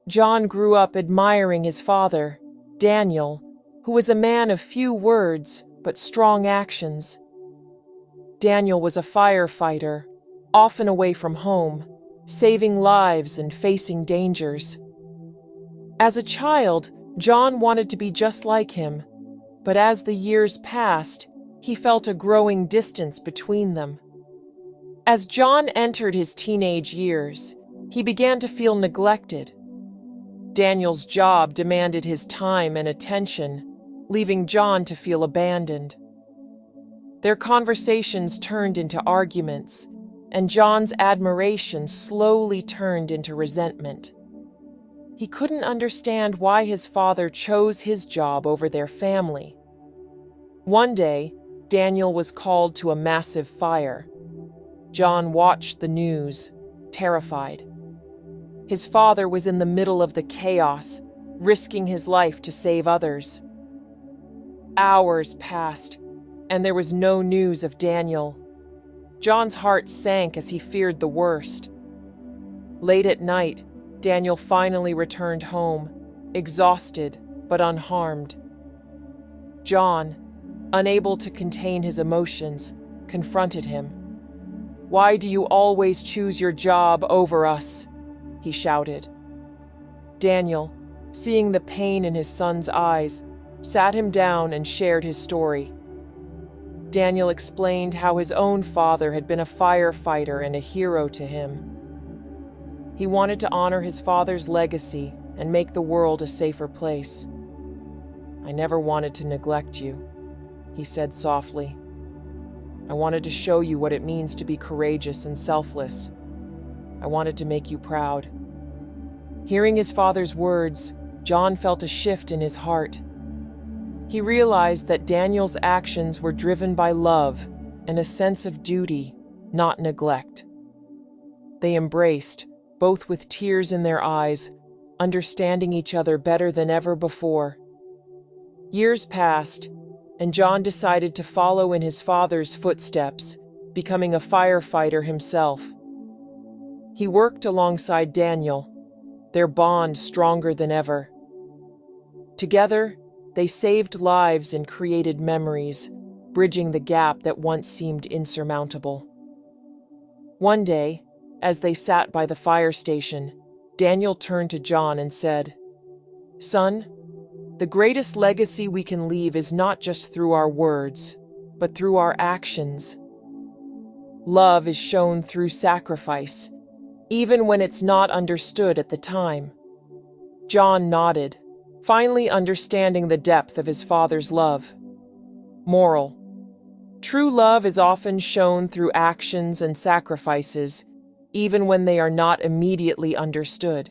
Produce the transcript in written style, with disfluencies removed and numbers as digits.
John grew up admiring his father, Daniel, who was a man of few words but strong actions. Daniel was a firefighter, often away from home, saving lives and facing dangers. As a child, John wanted to be just like him, but as the years passed, he felt a growing distance between them. As John entered his teenage years, he began to feel neglected. Daniel's job demanded his time and attention, leaving John to feel abandoned. Their conversations turned into arguments, and John's admiration slowly turned into resentment. He couldn't understand why his father chose his job over their family. One day, Daniel was called to a massive fire. John watched the news, terrified. His father was in the middle of the chaos, risking his life to save others. Hours passed, and there was no news of Daniel. John's heart sank as he feared the worst. Late at night, Daniel finally returned home, exhausted but unharmed. John, unable to contain his emotions, confronted him. "Why do you always choose your job over us?" he shouted. Daniel, seeing the pain in his son's eyes, sat him down and shared his story. Daniel explained how his own father had been a firefighter and a hero to him. He wanted to honor his father's legacy and make the world a safer place. "I never wanted to neglect you," he said softly. "I wanted to show you what it means to be courageous and selfless. I wanted to make you proud." Hearing his father's words, John felt a shift in his heart. He realized that Daniel's actions were driven by love and a sense of duty, not neglect. They embraced, both with tears in their eyes, understanding each other better than ever before. Years passed, and John decided to follow in his father's footsteps, becoming a firefighter himself. He worked alongside Daniel, their bond stronger than ever. Together, they saved lives and created memories, bridging the gap that once seemed insurmountable. One day, as they sat by the fire station, Daniel turned to John and said, "Son, the greatest legacy we can leave is not just through our words, but through our actions. Love is shown through sacrifice, even when it's not understood at the time." John nodded, finally understanding the depth of his father's love. Moral: true love is often shown through actions and sacrifices, even when they are not immediately understood.